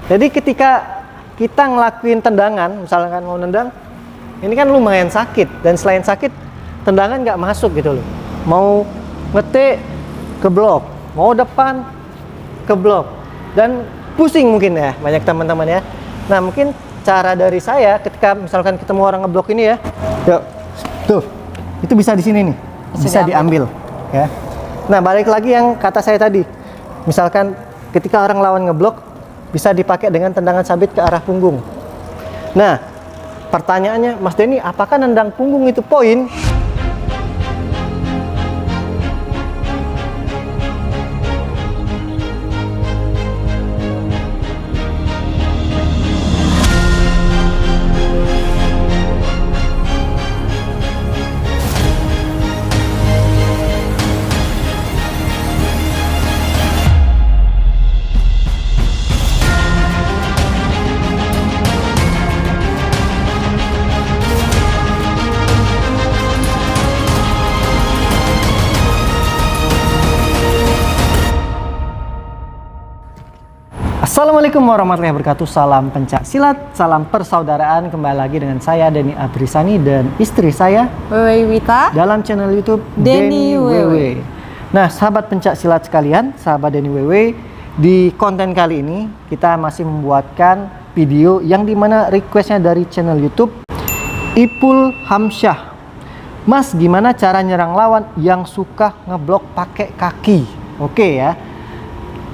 Jadi ketika kita ngelakuin tendangan, misalkan mau nendang, ini kan lumayan sakit. Dan selain sakit, tendangan nggak masuk gitu loh. Mau ngetik, ke blok. Mau depan, ke blok. Dan pusing mungkin ya, banyak teman-teman ya. Nah mungkin cara dari saya ketika misalkan ketemu orang ngeblok ini ya, yuk, tuh, itu bisa di sini nih, bisa diambil ya. Nah balik lagi yang kata saya tadi, misalkan ketika orang lawan ngeblok, bisa dipakai dengan tendangan sabit ke arah punggung. Nah pertanyaannya, Mas Denny, apakah nendang punggung itu poin? Assalamualaikum warahmatullahi wabarakatuh. Salam pencak silat, salam persaudaraan. Kembali lagi dengan saya Denny Abrisani dan istri saya Wewe Wita dalam channel YouTube Denny Wewe. Nah, sahabat pencak silat sekalian, sahabat Denny Wewe, di konten kali ini kita masih membuatkan video yang dimana requestnya dari channel YouTube Ipul Hamsyah. Mas, gimana cara nyerang lawan yang suka ngeblok pakai kaki? Oke ya.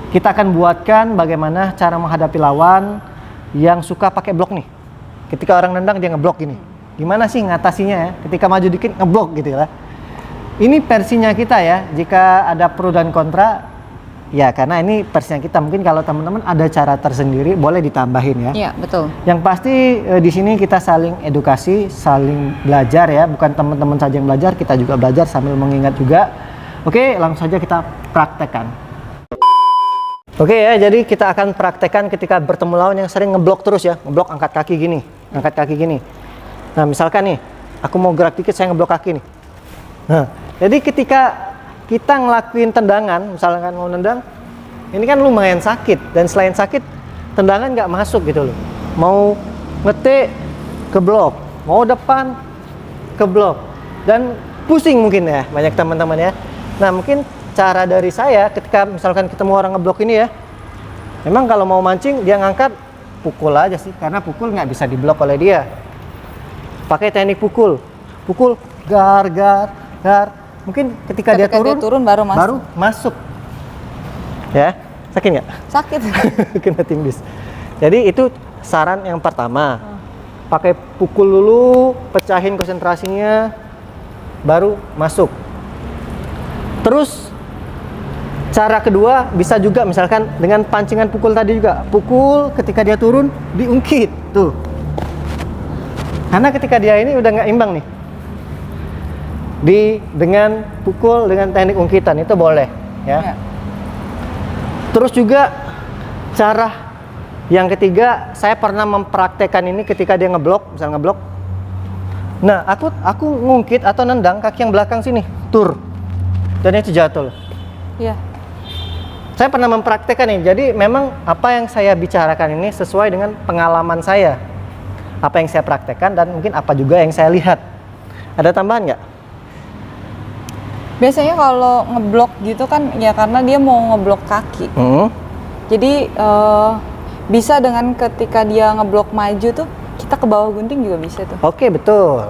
Kita akan buatkan bagaimana cara menghadapi lawan yang suka pakai blok nih. Ketika orang nendang dia ngeblok gini. Gimana sih ngatasinya ya? Ketika maju dikit ngeblok gitu ya. Ini versinya kita ya. Jika ada pro dan kontra, ya karena ini versinya kita. Mungkin kalau teman-teman ada cara tersendiri boleh ditambahin ya. Iya, betul. Yang pasti di sini kita saling edukasi, saling belajar ya. Bukan teman-teman saja yang belajar, kita juga belajar sambil mengingat juga. Oke, langsung saja kita praktekkan. Oke ya, jadi kita akan praktekkan ketika bertemu lawan yang sering ngeblok terus ya. Ngeblok angkat kaki gini, angkat kaki gini. Nah misalkan nih, aku mau gerak dikit saya ngeblok kaki nih. Nah, jadi ketika kita ngelakuin tendangan, misalkan mau nendang, ini kan lumayan sakit. Dan selain sakit, tendangan nggak masuk gitu loh. Mau ngetik, ke blok. Mau depan, ke blok. Dan pusing mungkin ya, banyak teman-teman ya. Nah mungkin cara dari saya ketika misalkan ketemu orang ngeblok ini ya, memang kalau mau mancing dia ngangkat, pukul aja sih, karena pukul nggak bisa diblok oleh dia. Pakai teknik pukul, gar. Mungkin ketika dia turun baru masuk. Ya, sakit nggak? Sakit. Kena tindis. Jadi itu saran yang pertama. Pakai pukul dulu, pecahin konsentrasinya, baru masuk. Terus cara kedua bisa juga misalkan dengan pancingan pukul tadi juga. Pukul ketika dia turun diungkit tuh. Karena ketika dia ini udah nggak imbang nih. Dengan pukul dengan teknik ungkitan itu boleh ya. Terus juga cara yang ketiga, saya pernah mempraktekkan ini ketika dia ngeblok, misal ngeblok. Nah, aku ngungkit atau nendang kaki yang belakang sini, tur. Dan itu jatuh loh. Iya. Saya pernah mempraktekkan ini, jadi memang apa yang saya bicarakan ini sesuai dengan pengalaman saya. Apa yang saya praktekkan dan mungkin apa juga yang saya lihat. Ada tambahan nggak? Biasanya kalau ngeblok gitu kan ya karena dia mau ngeblok kaki. Jadi bisa dengan ketika dia ngeblok maju tuh kita ke bawah gunting juga bisa tuh. Oke, betul.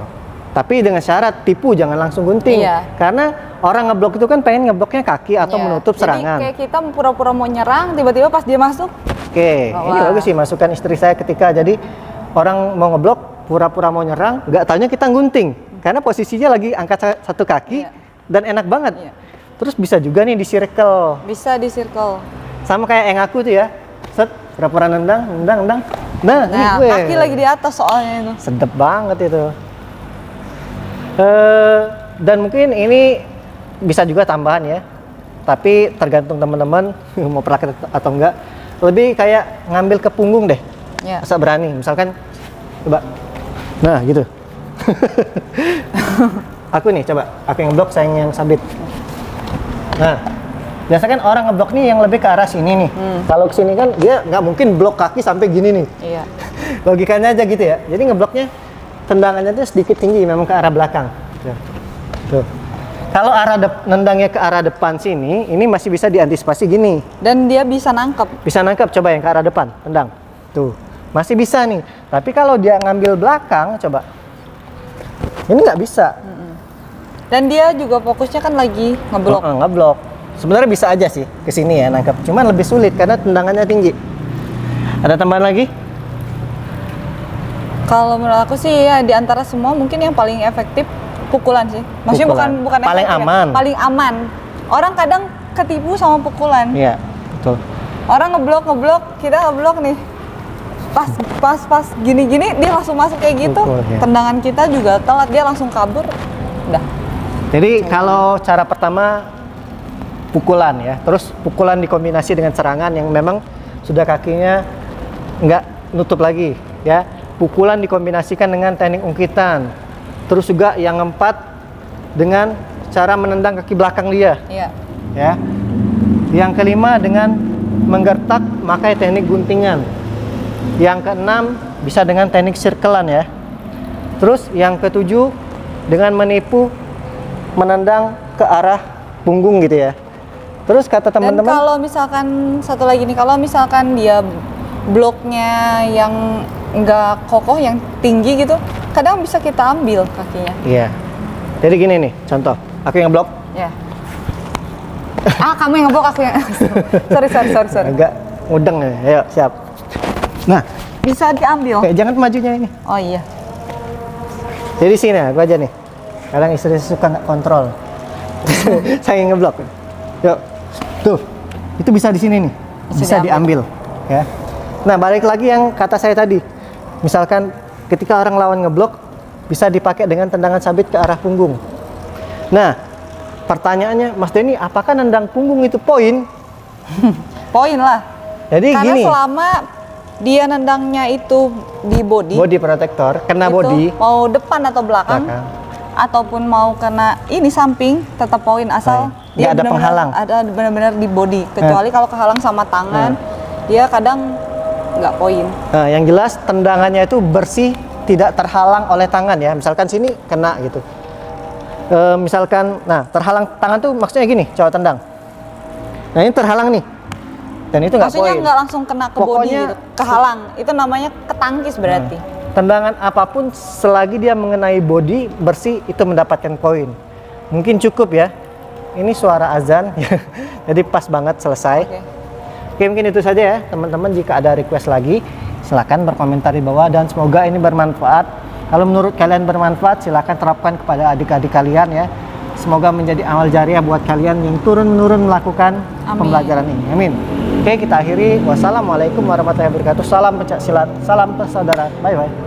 Tapi dengan syarat tipu, jangan langsung gunting. Iya. Karena orang ngeblok itu kan pengen ngebloknya kaki atau menutup serangan. Jadi kayak kita pura-pura mau nyerang, tiba-tiba pas dia masuk. Oke, ini bagus sih masukan istri saya ketika jadi orang mau ngeblok, pura-pura mau nyerang, nggak taunya kita gunting. Karena posisinya lagi angkat satu kaki dan enak banget. Terus bisa juga nih di circle. Bisa di circle. Sama kayak yang aku tuh ya, set, pura-pura nendang. Nah, kaki lagi di atas soalnya itu. Sedep banget itu. Dan mungkin ini bisa juga tambahan ya, tapi tergantung teman-teman mau praktek atau enggak. Lebih kayak ngambil ke punggung deh, asal berani. Misalkan coba, nah gitu. Aku nih coba, aku yang blok, saya yang sabit. Nah Biasa kan orang ngeblok nih yang lebih ke arah sini nih. Kalau ke sini kan dia nggak mungkin blok kaki sampai gini nih. Iya. Logikanya aja gitu ya. Jadi ngebloknya tendangannya tuh sedikit tinggi memang ke arah belakang. Tuh. Kalau nendangnya ke arah depan sini, ini masih bisa diantisipasi gini. Dan dia bisa nangkep. Bisa nangkep, coba yang ke arah depan, tendang. Tuh, masih bisa nih. Tapi kalau dia ngambil belakang, coba. Ini nggak bisa. Dan dia juga fokusnya kan lagi ngeblok. Ngeblok. Sebenarnya bisa aja sih ke sini ya nangkep. Cuman lebih sulit karena tendangannya tinggi. Ada tambahan lagi? Kalau menurut aku sih ya di antara semua mungkin yang paling efektif pukulan sih. Maksudnya Pukulan. bukan Paling efektif ya. aman. Paling aman. Orang kadang ketipu sama pukulan. Iya, betul. Orang ngeblok, kita ngeblok nih. Pas gini-gini dia langsung masuk kayak gitu. Pukul, ya. Tendangan kita juga telat, dia langsung kabur. Udah. Jadi kalau cara pertama pukulan ya, terus pukulan dikombinasi dengan serangan yang memang sudah kakinya nggak nutup lagi ya. Pukulan dikombinasikan dengan teknik ungkitan. Terus juga yang keempat dengan cara menendang kaki belakang dia. Iya. Ya. Yang kelima dengan menggertak pakai teknik guntingan. Yang keenam bisa dengan teknik sirkelan ya. Terus yang ketujuh dengan menipu menendang ke arah punggung gitu ya. Terus kata Dan teman-teman, kalau misalkan satu lagi nih, kalau misalkan dia bloknya yang nggak kokoh, yang tinggi gitu, kadang bisa kita ambil kakinya. iya. Jadi gini nih, contoh, aku yang blok, Ya. Kamu yang ngeblok, aku yang sorry. agak mudeng nih. Ayo, siap. Nah, Bisa diambil. jangan majunya ini. Oh iya. Jadi sini aku aja nih. Kadang istri suka nggak kontrol. Saya yang ngeblok. Yuk, tuh, itu bisa di sini nih, bisa diambil. Ya. Nah, balik lagi yang kata saya tadi. Misalkan ketika orang lawan ngeblok, bisa dipakai dengan tendangan sabit ke arah punggung. Nah, pertanyaannya, Mas Denny, apakah nendang punggung itu poin? Poin lah. Jadi Karena gini, selama dia nendangnya itu di body, body protector, kena itu body, mau depan atau belakang, ataupun mau kena ini samping, tetap poin asal nggak ada penghalang. Ada benar-benar di body. Kecuali kalau kehalang sama tangan, dia kadang nggak poin. Nah, yang jelas tendangannya itu bersih, tidak terhalang oleh tangan ya. Misalkan sini kena gitu. Misalkan, nah terhalang tangan tuh maksudnya gini, coba tendang. Nah ini terhalang nih, dan itu nggak poin. Maksudnya nggak langsung kena ke body gitu, kehalang. Itu namanya ketangkis berarti. Tendangan apapun selagi dia mengenai body bersih itu mendapatkan poin. Mungkin cukup ya. Ini suara azan, jadi pas banget selesai. Oke, mungkin itu saja ya teman-teman. Jika ada request lagi, silakan berkomentar di bawah dan semoga ini bermanfaat. Kalau menurut kalian bermanfaat, silakan terapkan kepada adik-adik kalian ya. Semoga menjadi amal jariah buat kalian yang turun-menurun melakukan pembelajaran ini. Amin. Oke, kita akhiri. Wassalamualaikum warahmatullahi wabarakatuh. Salam pencak silat, salam persaudaraan. Bye bye.